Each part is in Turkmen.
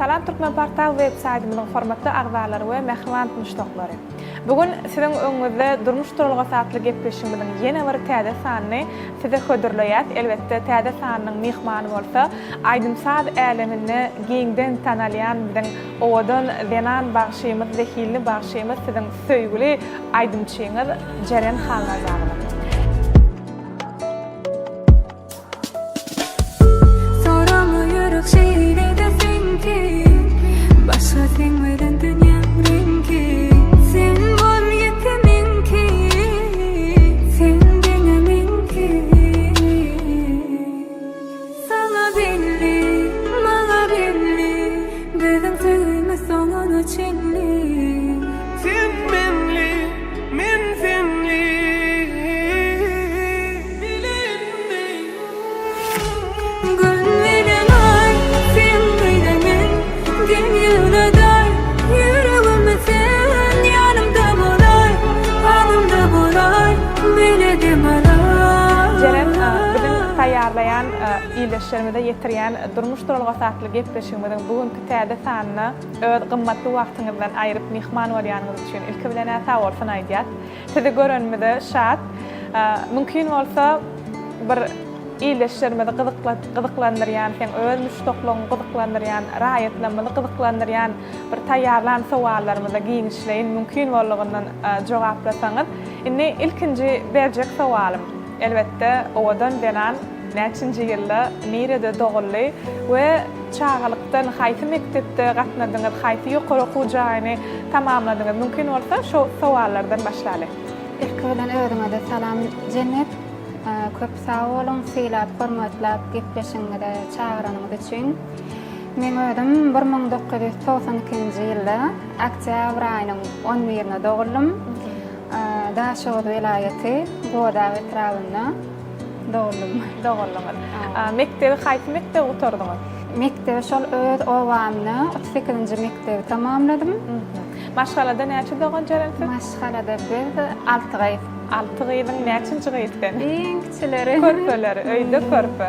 Salam Türkmen Portal web-saytymyzyň hormatly agzalary we mehman müştaklary. Bugün siziň öňünizde durmuş turalga satly gepleşigimiziň ýene bir täze sanyny size hödürleýär. Elbetde täze sanynyň mehmany bolsa, aýdymsaz älemini giňden tanalýan biziň owadan denan bagşymyz, zehirli bagşymyz siziň söýgüli aýdymçyňyz Jeren Halnazarova. Taýarlayan, iýleşdirmede ýetirýän durmuş turalga satly gepleşigimiziň bugünkü täze sanyny öz gymmatly wagtyňyzdan aýryp mehman bolýanyňyz üçin ilki bilen sag bolsun aýdýar. Sizi görenmede şat. Mümkin bolsa bir iýleşdirmede gyzyklandyrýan, sen öz müştaklaryňy gyzyklandyrýan, raýatlanmaly gyzyklandyrýan bir taýýarlan sowallarymyza giňişleýin mümkin bolýandan jogaplasaňyz. Indi ilkinji berjek sowalym elbette owadan denen näçinji ýylda nerede dogully we çağalykdan haýsy mektepde gatnadyňyz, haýsy ýokary okuw jaýyny tamamladyňyz mümkin bolsa şu sowallardan başlaly. İlk bilen öwrüňe de salam Cennet. Köp sag bolun, syýlap, hormatlap gepleşiňizde çağıranyňyz üçin. Men ödüm 1992-nji ýylda oktyabr aýynyň 11-nde doguldum. Daşoğlu vilayeti, Goda ve Trabzon'da doğuldum. Mektebi haýsy mektepde oturdyňyz? Mektebi şol öz owamny 38-nji mektebi tamamladım. Maşgalada näçe dogan Jerensiz? Maşgalada biz 6 gaýy. 6 gaýyň näçinji gaýydan? Iň kiçileri. Körpeleri, öýde körpe.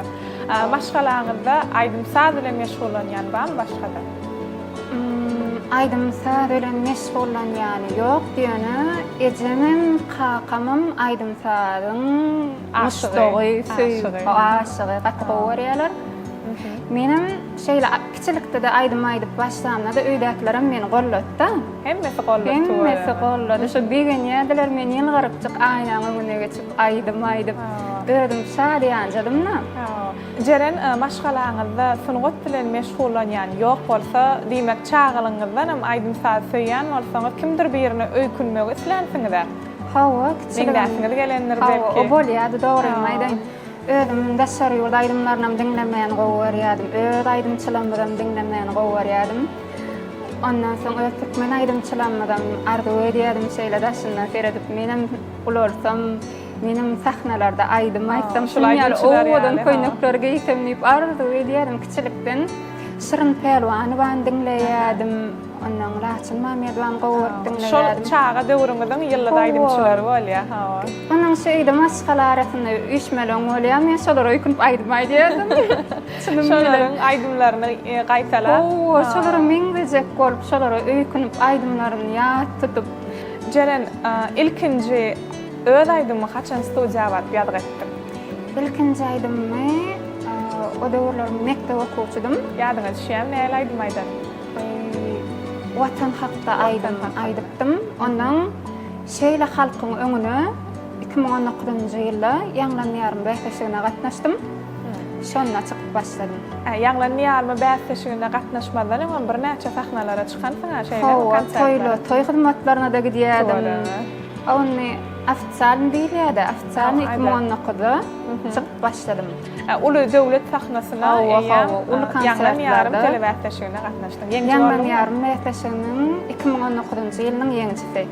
Maşgalaňyzda aýdymsaz bilen meşgullanýan barmy başgada? Aýdymsaz bilen meşgullanýan ýok diýeni, ejemim, kakamym aýdymsazyň aşygy, gatgowarýarlar. Menim şeýle kiçilikde de aýdyp başlamda da öýdäkilerim meni gollatdy. Hemmesi gollatdy. Şu bigen ýerler meni ýylgyrypjyk aýnaň öňüne geçip aýdyp öýdüm şadýanjadymna. Jeren maşgalaňyzda sunugat bilen meşgullanýan ýok bolsa, diýmek çağalyňyzdan hem aýdymsaz söýýän bolsaňyz kimdir birine öýkünmek islensiňiz. Hawa kiçiliginiz gelenler belki. O bolýardy, dogry aýdym. Özüm daşary ýolda aýdymlaryny diňlemeýän gowarýadym. Öz aýdymçylygymdan diňlemeýän gowarýadym. Ondan soň öz türkmen aýdymçylygymdan arzu edýärdim şeýle daşyndan seredip menem ularsam menem sahnalarda aýdym owadan köýnekler giýsemlip arzu edýärdim kiçilikden. Şirin Pelwany ban diňleýärdim. Ondan Laçyn Mamedwan gowuryp diňleýärdim. Şol çağa döwrüňizden ýyllarda aýdymçylary bolýar. Onuň şeýde maşgalaratynda üçmelen bolýar. Men şolary öýkünip aýdym. Şolaryň aýdymlaryny gaýtalar. Şolary meňdejek bolup, şolary öýkünip aýdymlaryny ýat tutup. Jeren ilkinji öz aýdymy haçan studiýa ýad etdim? İlkinji aýdymy o döwürler mektep okuwçydym. Ýadyňa düşýär, näle aýdym aýdan? Watan hakda aýdypdym. Ondan şeýle halkyň öňüne 2019-njy ýylda ýanglanýarym bähleşigine gatnaşdym. Şonda çykyp başladym. Ýanglanýarmy bähleşigine gatnaşmadan hem bir näçe sahnalara çykansyň şeýle konsertler. Toý hyzmatlaryna da gidýärdim. Ony ofitsialny diýilýärdi. Ofitsialny 2019-da çykyp başladym. Uly döwlet sahnasyna ýanglanýarym telebähleşigine gatnaşdym. Ýanglanýarym bähleşiginiň 2019-njy ýylynyň ýeňçisi.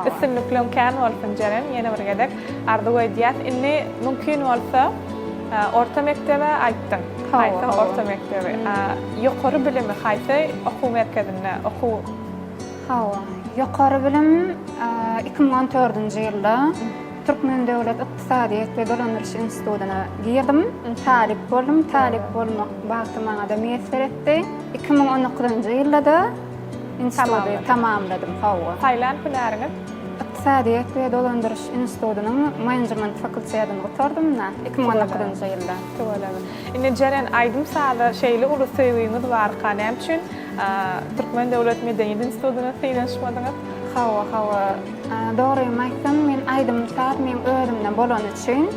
Üstünlüklen kän bolsun Jeren, ýene bir gedek arzu edýär. Indi mümkin bolsa orta mektebe aýtdyň. Haýsy orta mektebe. Ýokary bilimi haýsy okuw merkezinde okuw? Ýokary bilim 2014-nji ýylda Türkmen Döwlet Ykdysadyýet we Dolandyryş Institutyna girdim. Talip boldum. Talip bolmak bagty maňa da meýesir etdi. 2019-njy ýylda instituty tamamladım. Hawa. Taýlan hünäriňiz? Ykdysadyýet we Dolandyryş Institutynyň management fakultetyny gotardym 2019-njy ýylda. Töwelemi. Indi jeren aýdym sada şeýle uly söýgüňiz bar kanam üçin Türkmen Döwlet Medeniýet Institutyna syýlanşmadyňyz. Hawa. Dogrymy aýtsam, men aýdym saat men özümden bolan üçin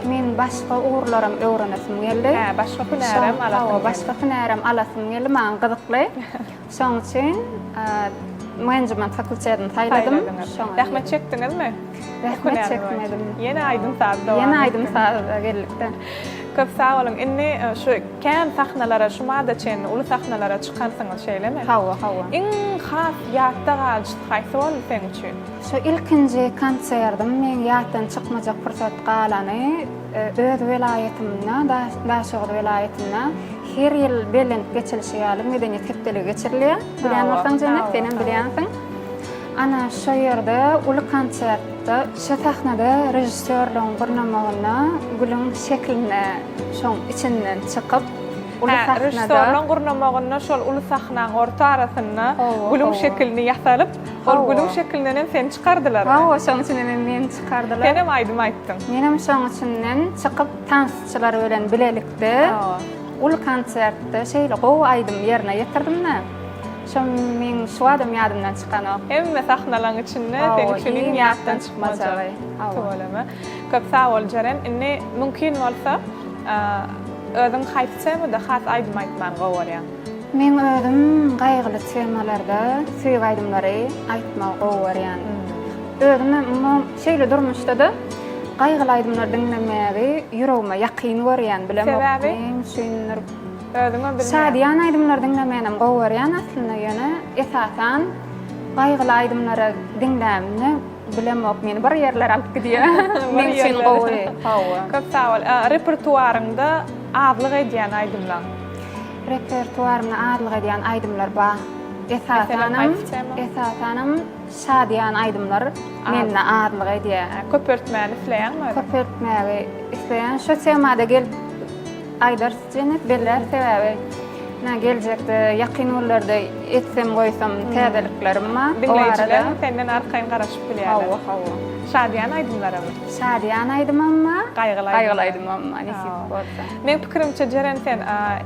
men başga uğurlarym öwrenesim geldi. Başga hünärem alasym. Başga hünärem alasym geldi, maňa gyzykly. Şoň üçin management fakultetyny taýladym. Rahmet çekdiňizmi? Rahmet çekmedim. Ýene aýdym saat dowam. Ýene aýdym saat geldikde. Köp sağ olun. Inni şu kän sahnalara, şumada çen uly sahnalara çykansyňyz şeýlemi? Hawa. Iň has ýatda galyş haýsy bolup sen üçin? Şu ilkinji konserdim men ýatdan çykmajak pursat galany öz welaýetimde, Daşoğlu welaýetinde her ýyl belin geçilşi ýaly medeniýet hepdeli geçirilýär. Bilýänmiň Cennet, senem bilýänsiň. Ana şu ýerde uly konsertde şu sahnada rejissörliň gurnamagyna gülüň şekline şoň içinden çykyp uly sahnada rejissörliň gurnamagyna şol uly sahnaň orta arasyna gülüň şekilini ýasalyp, ol gülüň şekilinden sen çykardylar. Hawa, şoň üçin men çykardylar. Senem aýdym aýtdyň. Menem şoň üçinden çykyp tansçylar bilen bilelikde uly konsertde şeýle gowy aýdym ýerine ýetirdim-de. Şoň men şu adam ýadymdan çykany. Hemme sahnalaryň içinde sen üçin ýatdan çykmajagy. Töwelemi. Köp sağ ol jeren. Inni mümkin bolsa özüň haýsy da has aýdym aýtman gowurýan. Men özüm gaýgyly temalarda süýg aýdymlary aýtmak gowurýan. Özüm şeýle durmuşda da gaýgyly aýdymlar dinlemägi ýüregime ýakyn berýän bilemok. Men şeýler Şadiýan aýdymlar dinlemänem gowurýan aslynda ýene esasan gaýgyly aýdymlary dinlämni bilemok meni bir ýerler alyp gidýär. Men şeň gowy. Hawa. Köp sağ ol. Repertuaryňda adlyk edýän aýdymlar. Repertuaryna adlyk edýän aýdymlar bar. Esasanym şadiýan aýdymlar menne adlyk edýär. Köpörtmäni isleýänmi? Köpörtmäni isleýän şu temada gelip Aydar Cennet beller sebäbi. Geljekde ýakyn bollarda etsem goýsam täzeliklerimi dinleýijiler senden arkaýyn garaşyp bilýärler. Hawa. Şadiýan aýdymlarmy? Şadiýan aýdymamy, gaýgyly aýdymamy nesip bolsa. Men pikirimçe jeren sen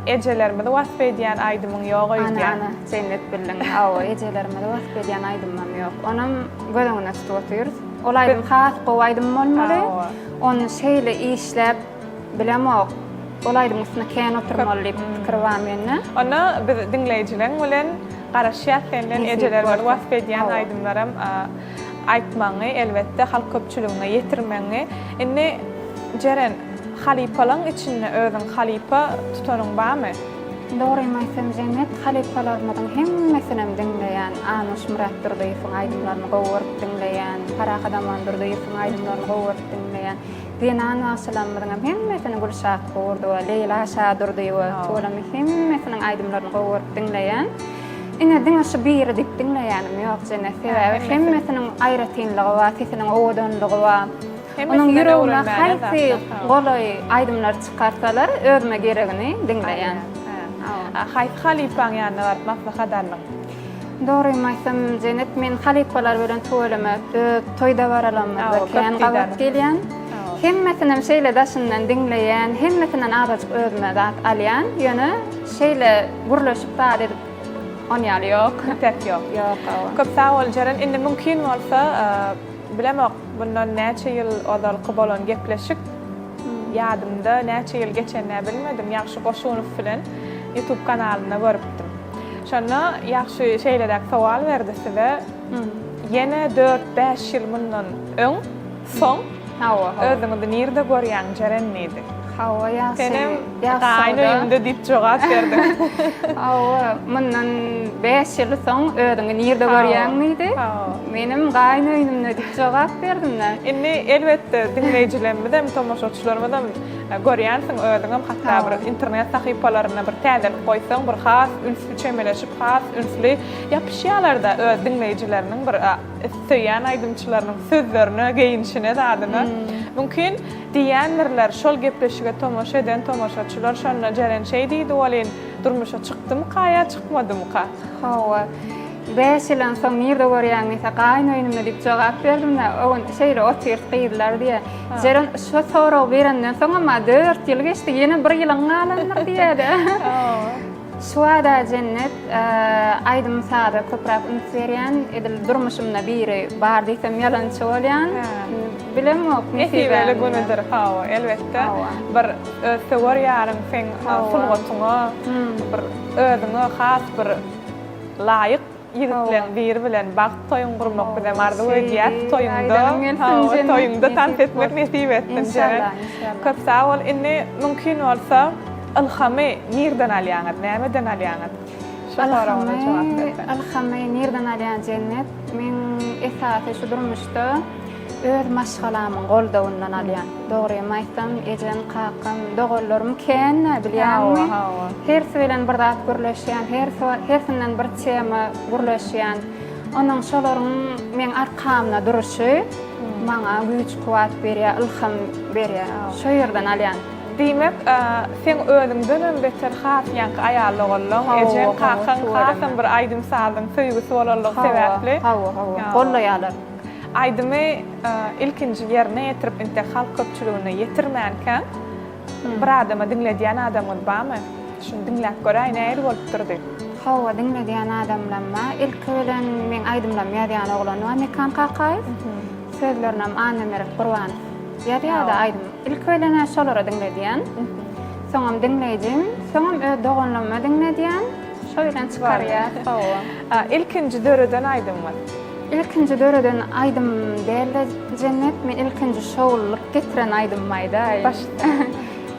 ejelerimi wasp edýän aýdymyň ýok öýdýän. Ana Cennet bildiň. Hawa, ejelerimi wasp edýän aýdymam ýok. Onam gödüňine tutýar. Ol aýdym has gowy aýdym bolmaly. Onu şeýle işläp bilemok. Olaýdym üstüne kän oturmaly diýip pikir bar mende. Ona biz dinleýijiler bilen garaşýar senden ejelerimi wasp edýän aýdymlarym aýtmagy elbetde halk köpçüligine ýetirmeňi. Indi jeren halipalaň içinde özüň halipa tutanyň barmy? Dogrymy aýtsam Cennet, halipalarymyň hemmesini dinleýän, Anuş Murat Durdyýewiň aýdymlaryny gowuryp dinleýän, Farah Adaman Durdyýewiň aýdymlaryny gowuryp dinleýän. Dinan Aslanmyň hemmesini Gülşah gowurdy we Leyla Şadurdyýew, tolam hemmesini aýdymlaryny gowuryp dinleýän. Ine diňe şu bir edip dinleýänim ýok Cennet. Hemmesini aýra tynlygy we sesiniň owadanlygy we onun ýüregine haýsy golay aýdymlar çykarsalar özüme geregini dinleýän. Halipaň ýanyna barp maslahatarlyň. Dogrymy aýtsam Cennet, men halipalar bilen toýlama, toýda baralamda kän gabat gelýän. Hemmetinden şeýle daşyndan dinleýän, hemmetinden abaçyk özüme zat alýan, ýöne şeýle gurlaşyp da edip onýaly ýok. Tek ýok. Köp sağ ol jeren. Indi mümkin bolsa bilemok bundan näçe ýyl odalyk bolan gepleşik ýadymda näçe ýyl geçenler bilmedim. Ýagşy Goşunow bilen YouTube kanalyna görüpdim. Şonda ýagşy şeýledäk sowal berdi size. Ýene 4-5 ýyl mundan öň soň özüňizi nirde görýän jeren neydi? Hawa ýa senem gaýnymda diýip jogap berdim. Hawa, mundan 5 ýyl soň özüňi nirde görýän miydi? Menim gaýnymda diýip jogap berdim. Indi elbetde dinleýijilerimiz hem tomoşaçylarymyz hem görýänsiň özüňem hatda bir internet sahypalaryna bir täzel goýsaň bir has ünsli çemeleşip has ünsli ýapyşýarlarda öz dinleýijileriniň bir söýýän aýdymçylarynyň sözlerini geýinişine dadyna mümkin diýenlerler şol gepleşige tomoşa eden tomoşaçylar şonda jeren şey diýdi bolyn durmuşa çykdym kaýa çykmadym ka. Hawa. 5 yıldan soň nirde görýän mesaqaýyn öýnümde diýip jogap berdim da oň şeýle otyr qyýdylar diýe. Jeren şu sorag berenden soň ama 4 ýyl geçdi ýene 1 ýylyň galandyr diýdi. Şuada cennet aýdym sada köprak ünslerýän edil durmuşymda biri bar diýsem ýalançy bolýan. Bilemok nesibeli günüdür hawa elbetde bir söwür ýarym sen sungatyňa bir özüňe has bir laýyk ýigitleň biri bilen bagt toýun gurmak bilen ardy öýdýät toýunda tant etmek nesip etdim jeren. Köp sag bol inni mümkin bolsa alhamy nirden alýaňat nämeden alýaňat? Alhamy nirden alýan cennet men esasy şu durmuşda öz maşgalamyň goldawyndan alýan. Dogry maýsam ejen kakam dogollarym ken bilýärmi? Her bilen bir zat gürleşýän, her sinden bir tema gürleşýän. Onuň şolaryň men arkamda duruşy maňa güýç kuwat berýär, ilham berýär. Şo ýerden alýan. Diýmek, sen özüňden beter has ýanky aýaly bolan, ejen kakam hasam bir aýdym saldyň, söýgüsi bolanlyk sebäpli. Hawa, gollaýarlar. Aýdymy ilkinji ýerine ýetirip intihal köpçüligine ýetirmänken bir adama dinledýän adamyň barmy? Şunu dinläp göräýin näde bolup durdy? Hawa dinledýän adamlamma ilk bilen men aýdymlam ýadýan oglan we mekan Kakaýew. Sözlerinem Anemer Gurban. Ýadýada aýdym. İlk bilen şolara dinledýän. Soňam dinleýdim, soňam doganlama dinledýän. Şo bilen çykarýar. Hawa. İlkinji döreden aýdymmy? İlkinji döreden aýdym dälde cennet men ilkinji şowlyk getiren aýdym maýda.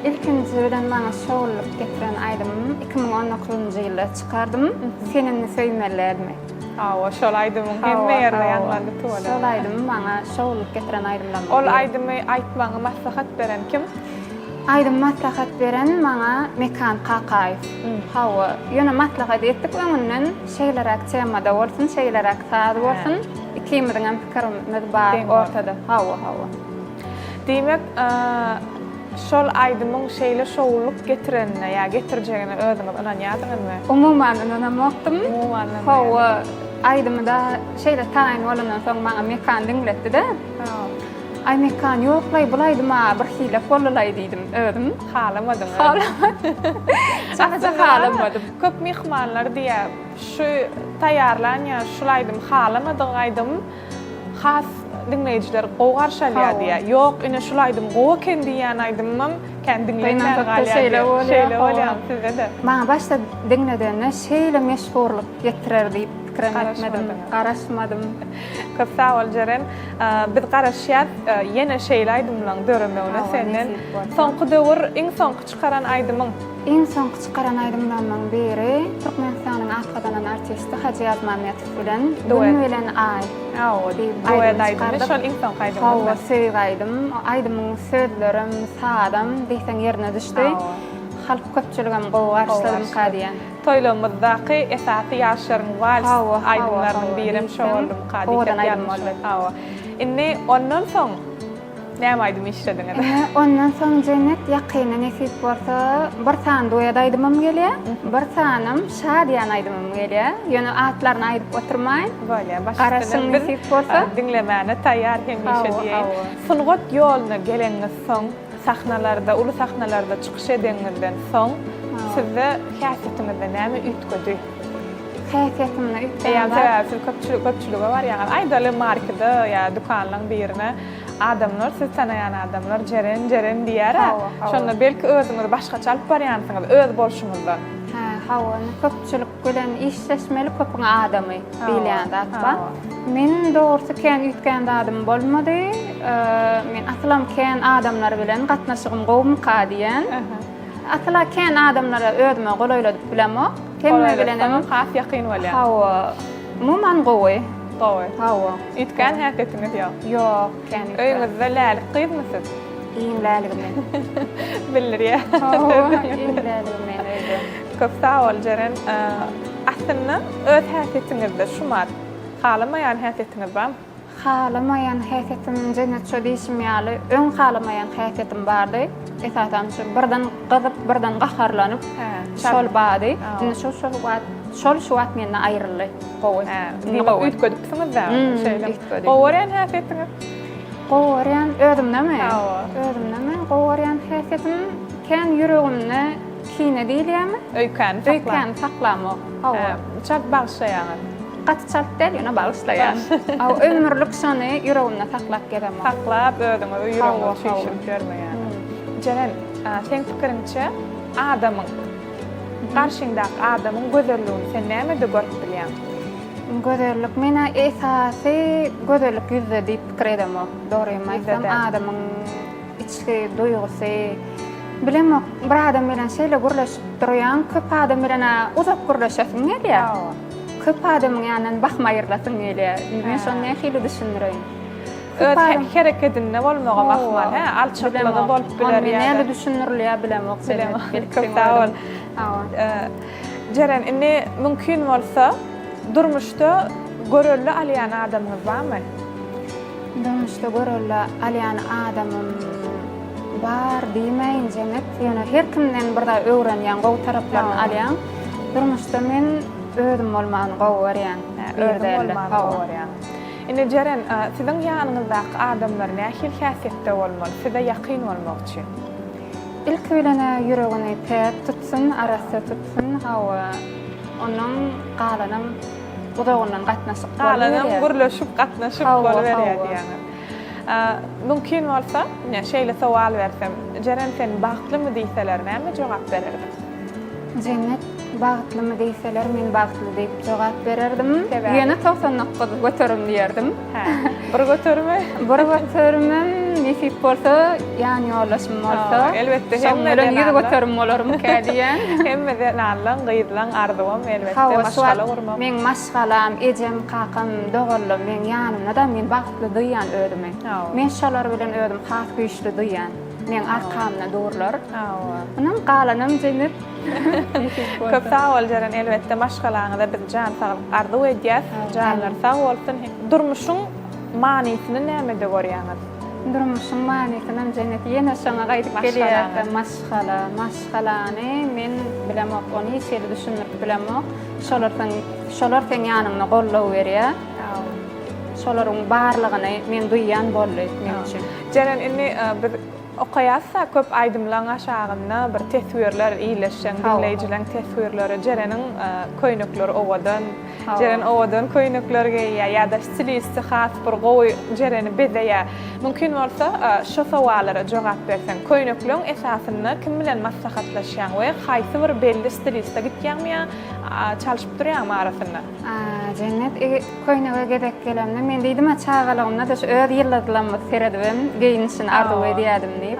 İlkinji bilen maňa şowlyk getiren aýdym 2019-njy ýylda çykardym. Senini söýmelermi? Hawa, şol aýdymyň hemme ýerde ýanlandy tola. Şol aýdym maňa şowlyk getiren aýdymlar. Ol aýdymy aýtmaňy maslahat beren kim? Aýdym maslahat beren maňa Mekan Kakaýew. Hawa, ýöne maslahat etdik öňünden şeýlerak temada bolsun, şeýlerak sad bolsun. Ikimiziň hem pikirimiz bar ortada. Hawa. Diýmek, şol aýdymyň şeýle şowlyk getirenine ýa getirjegine özüňiz inanýardyňyzmy? Umuman inanmakdym. Hawa, aýdymda şeýle taýin bolandan soň maňa Mekan dinletdi-de. Ay mekan ýoklay bulaydyma bir hile bolulay diýdim özüm. Halamadyň. Halamadym. Köp mihmanlar diýe şu taýarlanýa şulaydym halamadyň aýdym. Has dinleýijiler goýgarşalýar diýe. Ýok, ine şulaydym gowy ken diýen aýdymam kendinleýän galýar. Şeýle bolýan sizde. Maňa başda dinledende şeýle meşhurlyk getirer diýip Garaşmadım. Köp sag bol jeren. Biz garaşýar ýene şeýle aýdymlaň döremegine senden. Soňky döwür iň soňky çykaran aýdymyň. Iň soňky çykaran aýdymlaryň biri Türkmenistanyň atganan artisti Hacı Yazmametow bilen Gün bilen Ay. Duet aýdymy şol iň soňky aýdym. Hawa söýgäýdim. Aýdymyň sözlerim sadam diýsen ýerine düşdi. Halk köpçüligem goýgarşladym kadiýan. Toýlamyzdaky esasy ýaşlaryň wals aýdymlarynyň birim şo boldum kadiýan. Hawa. Inni ondan soň näme aýdym işlediň? Ondan soň cennet ýakyny nesip bolsa bir san duet aýdymam gelýär. Bir sanam şadiýan aýdymam gelýär. Ýöne atlaryny aýdyp oturmaýyn. Bolýar. Garaşyň nesip bolsa dinlemäne taýýar hem işlediýin. Sungat ýolyna geleňiz soň sahnalarda, ulu sahnalarda çykyş edeňizden soň sizde häsiýetiňizde näme ütgedi? Häsiýetimde ütgedi. Köpçüligi bar ýa-ni aýdaly markada ýa dukanlaryň birine adamlar, siz tanaýan adamlar jeren diýär. Şonda belki özüňiz başgaça alyp barýansyňyz, öz bolşuňyzdan. Hawa, köpçülik bilen işleşmeli köpüň adamy bilýän zatba. Men dogrusu ken ütgän adam bolmady. Men aslam ken adamlar bilen gatnaşygym gowum kadiýan. Asla ken adamlara özüme golaýladyp bilemok. Hemme bilen has ýakyn bolýar. Hawa, muman gowy. Hawa. Ütgän häsiýetiňiz ýok. Ýok, ken. Öýüňizde lälik gyzmysyz? Iň läligim. bilir ya. Köp sağ ol Ceren. Aslında öz häsiýetiňizde şumar halamaýan häsiýetiňiz barmy? Halamayan häsiýetim cennet şo diýişmýäli, öň halamayan häsiýetim bardy. Esasan şu birden gyzyp, birden gaharlanyp, şol bady. Indi şol şu wagt menden aýryldy. Gowy. Ütködüpsiňiz da şeýle. Gowuryan häsiýetiňiz? Gowuryan özümdemi? Özümdemi? Gowuryan häsiýetim kän ýüregimde kine diýilýärmi? Öýkän saklamy. Çak bagşlaýaňyz. Gatçalt del ýa-da bagşlaýan. Aw ömürlük şony ýüregimde saklap gelemem. Saklap öýdüňiz, ýüreginiňi şişirip görmeýän. Ceren, sen pikiriňçe adamyň garşyňdaky adamyň gözelligini sen näme-de görüp bilýän? Gözellik mena esasy gözellik ýüzde diýip pikir edem. Dogry aýtsam adamyň içki duýgusy bilemok bir adam bilen şeýle gürleşip durýan, köp adam bilen uzak gürleşäsiň gelýär. Köp adamyň ýanyna bakmaýyrlasyň gelýär. Men şonu nähili düşünýärin. Öz hereketinde bolmagy bakman, alçaklygy bolup biler ýa-da. Näme düşünýärler bilemok. Köp sağ ol. Ceren, indi mümkin bolsa durmuşda görelli alýan adamyň barmy? Durmuşda görelli alýan adamym bar diýmeýin cennet. Ýöne her kimden birde öwrenýän gowy taraplaryny alýan. Durmuşda men özüm bolmagyny gowurýan. Indi Ceren, siziň ýanyňyzdaky adamlar nähil häsiýetde bolmaly, size ýakyn bolmak üçin? İlk bilene ýüregini täp tutsun, arasy tutsun, hawa onuň galanam udagyndan gatnaşyp galanam gürleşip gatnaşyp boluverýär diýäňiz. Mümkin bolsa, şeýle sowal bersem, Ceren sen bagtlymy diýseler näme jogap bererdin? Cennet bagtlymy diýseler men bagtly diýip jogap bererdim. Ýene 99 götürüm diýerdim. Bir götürme? Bir götürmem nesip bolsa, ýani ýollaşym bolsa. Elbetde hemme ýüze götürüm bolarym kädiýän. Hemme de nalan, gyýdylan ardywam elbetde maşgala gurmam. Men maşgalam, ejem, kakam, dogurlum men ýanymda da men bagtly diýýän ödümi. Men şolar bilen ödüm has güýçli diýýän. Men arkamda durlar. Onam galanam cennet. Köp sağ ol Ceren, elbetde maşgalaňyzda biz jan saglyp ardy edýäs. Janlar sağ bolsun. Durmuşyň manysyny näme-de görýäňiz? Durmuşyň manysyny cennet ýene şoňa gaýdyp gelýär. Maşgalany men bilemok, ony şeýle düşünüp bilemok. Şolar sen ýanymda gollaw berýär. Şolaryň barlygyny men duýýan boldy men üçin. Ceren, indi bir okaýasa köp aýdymlaň aşagynda bir teswirler iýleşen, dinleýijileň teswirleri Cerenin köýnekleri owadan, Ceren owadan köýneklerge ýa-da stilisti has bir gowy Cereni bezeýär. Mümkin bolsa şo sowalara jogap bersen, köýnekleň esasyny kim bilen maslahatlaşýan we haýsy bir belli stilistde gitýänmi, çalyşyp durýanmy arasynda? Cennet köýnege gedek gelemde men diýdim çağalygymda da öz ýyllarymy seredibim, geyinişini arzuw edýärdim diýip.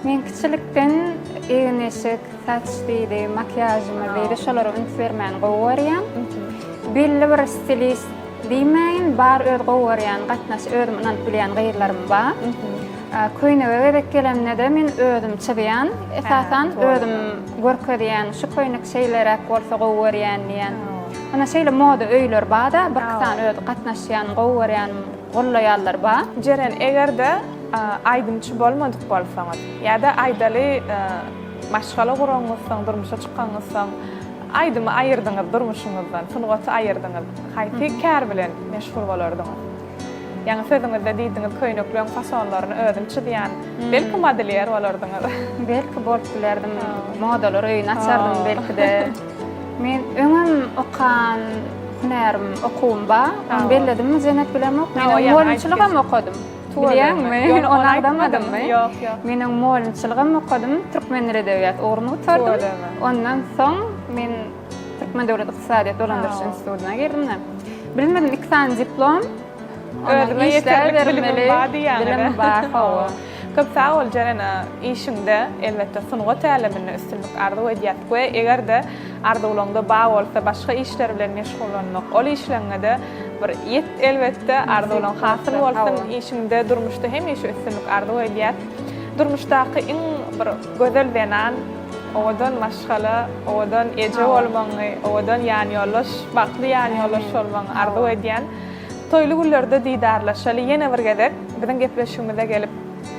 Men kiçilikden eýneşik, saç diýdi, makyajymy diýdi, şolary ünsbermän gowurýan. Belli bir stilist diýmeýin, bar öz gowurýan, gatnaş özüm bilen bilýän gaýrlarym bar. Köýnege gedek gelemde de men özüm çybýan, esasan özüm görkezýän, şu köýnek şeýlerek bolsa gowurýan diýen. Ana şeýle moda öýler bada, bir kysany öz gatnaşýan, gowurýan, gollaýarlar ba. Ceren, egerde aýdymçy bolmadyk bolsaňyz, ýa-da aýdaly maşgala guraňyzsaň, durmuşa çykanňyzsaň, aýdymy aýyrdyňyz durmuşyňyzdan, sungaty aýyrdyňyz. Haýsy kär bilen meşgul bolardyňyz? Ýani sözüňizde diýdiňiz köýnekleň fasonlaryny özüm çydýan, belki modelýer bolardyňyz. Belki bolup bilerdim, modalar öýüni açardym belki de. Men öňüm okan hünerim okuwum ba, onu belledim cennet bilemok. Men moğolçylygam okudum. Bilýärmi? Onu aýdamadymmy? Ýok. Meniň moğolçylygam okudum, türkmen edebiyat oguryny tutardym. Ondan soň men Türkmen Döwlet Ykdysadyýat Dolandyrýaş institutyna girdim. Bilmedim, 2 sany diplom. Özüme ýeterlik bilim bar. Köp sağ ol Ceren, işinde elbette sunuğa tälimini üstünlük arzuw edýäs we egerde arzuwlaňda ba bolsa başga işler bilen meşgullanmak, ol işleňde bir elbette arzuwlaň hasyl bolsun, işinde durmuşda hem işi üstünlük arzuw edýäs. Durmuşdaky iň bir gözel denan, odan maşgala, odan ece olmagy, odan ýany ýollaş, bakly ýany ýollaş bolmagy arzu edýän toýly günlerde diýdarlaşaly ýene bir gezek biziň gepleşigimize gelip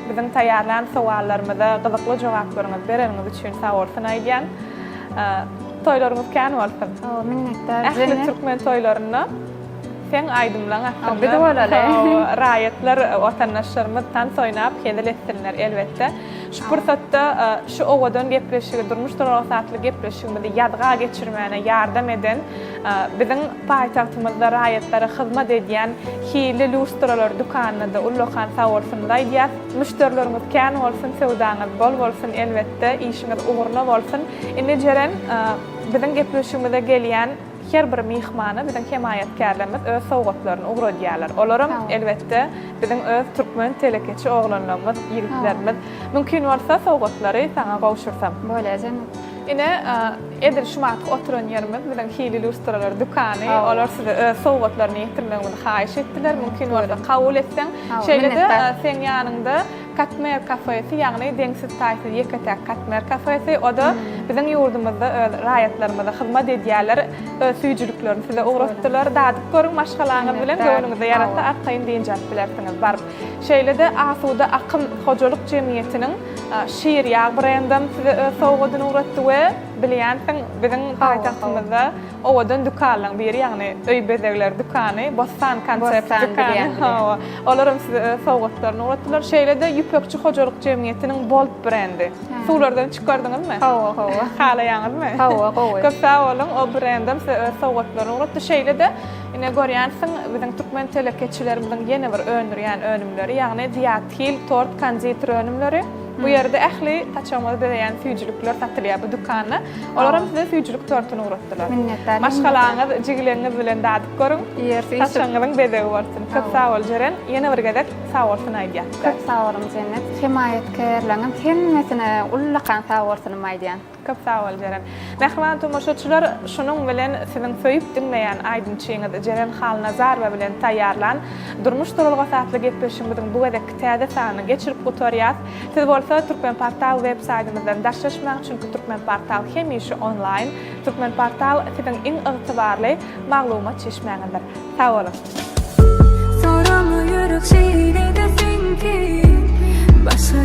biziň taýýarlanan sowallarymyza gyzykly jogaplaryňy bereniňiz üçin sag bolsun aýdýan. Toýlaryňyz kän bolsun. Minnetdar. Ähli türkmen toýlaryny sen aydymlaň hakkynda. Bide bolale. Raýatlar watandaşlarymyzdan soýnap hedel etdiler elbetde. Şu pursatda şu owadan gepleşigi, durmuş turalsatly gepleşigimizi ýadga geçirmäne ýardam eden biziň paýtagtymyzda raýatlara hyzmat edýän hili lustralar dukanyda Ullokan Sawolsunda ýa müşterilerimiz kän bolsun, sewdaňyz bol bolsun elbetde, işiňiz uğurlu bolsun. Indi jeren biziň gepleşigimize gelýän her bir mihmana biziň hemaýatkarlarymyz öz sowgatlaryny ugrudýarlar. Olaram elbetde biziň öz türkmen telekeçi oglanlarymyz, ýigitlerimiz mümkin bolsa sowgatlary saňa gowşursam. Bolezen. Ine edil şumat oturan yerimiz biziň hili lustralar dukany, olar size öz sowgatlaryny ýetirmegini haýyş etdiler. Mümkin bolsa kabul etseň, şeýlede sen ýanynda Katmer kafesi, ýagny deňsiz taýsy ýeketek Katmer kafesi, o da biziň ýurdumyzda raýatlarymyza hyzmat edýärler, öz süýjülüklerini size ugrutdylar. Dadyk görüň maşgalaňyz bilen göwnüňizde ýaratda akyn diýenjek bilersiňiz. Bar şeýlede Asuda Akym Hojalyk Jemgyýetiniň şiir ýag brendam size öz sowgadyny ugrutdy we bilýänsiň biziň paýtagtymyzda owadan dukanlaň biri, ýagny öý bezegler dukany, Bostan konsept dukany. Olaram size sowgatlaryny ugrutdylar. Şeýlede Ýüpekçi Hojalyk Jemgyýetiniň Bolt brendi. Suwlardan çykardyňyzmy? Hawa. Halaýaňyzmy? Hawa. Köp sag bolun, o brendam size sowgatlaryny ugrutdy. Şeýlede ine görýänsiň biziň türkmen telekeçilerimiziň ýene bir öňürýän önümleri, ýagny diýatil, tort, konditor önümleri. Bu ýerde ähli taçamada beýän süýjülükler satylýar bu dukanda. Olaram size süýjülük tortuny ugrutdylar. Minnetdar. Maşgalaňyz, jigileňiz bilen dadyk görüň. Taçaňyzyň bedegi bolsun. Köp sag bol jeren, ýene bir gezek sag bolsun aýdýar. Köp sag bolun Cennet. Hemaýatkarlaryň hemmesine ullakan sag bolsun aýdýan. Köp sag bol jeren. Mehman tomoşaçylar şunuň bilen siziň söýüp dinleýän aýdynçyňyz Jeren Halnazarova bilen taýýarlan durmuş turalgy satly gepleşigimiziň bu gezek täze sany geçirip gotarýas. Siz bolsa Türkmen Portal web saytymyzdan daşlaşmak çünki Türkmen Portal hemişe online. Türkmen Portal siziň iň ygtybarly maglumat çeşmegidir. Sag bolun. Soramı yürek şeýle desin ki başa